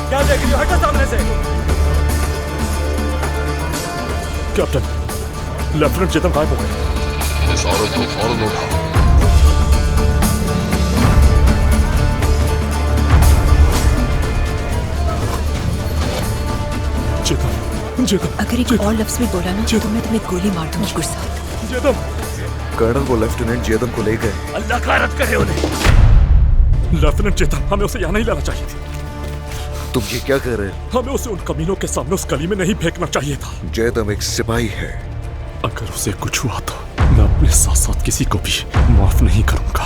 [SPEAKER 8] क्या देख रही हो? हटो सामने से। कैप्टन, लेफ्टिनेंट चेतन गायब हो गए।
[SPEAKER 3] इस औरत को फौरन उठाओ।
[SPEAKER 12] अगर एक और लफ्ज भी बोला ना तो मैं तुम्हें गोली मार दूंगी गुस्सा।
[SPEAKER 10] कर्नल वो लेफ्टिनेंट जेदम को ले गए।
[SPEAKER 8] अल्लाह का रद्द करे उन्हें। लेफ्टिनेंट चेतन, हमें उसे यहाँ नहीं लाना चाहिए थी।
[SPEAKER 10] तुम ये क्या कर रहे हो?
[SPEAKER 8] हमें उसे उन कमीनों के सामने उस गली में नहीं फेंकना चाहिए था।
[SPEAKER 10] जेदम एक सिपाही है।
[SPEAKER 8] अगर उसे कुछ हुआ तो मैं अपने साथ साथ किसी को भी माफ नहीं करूंगा।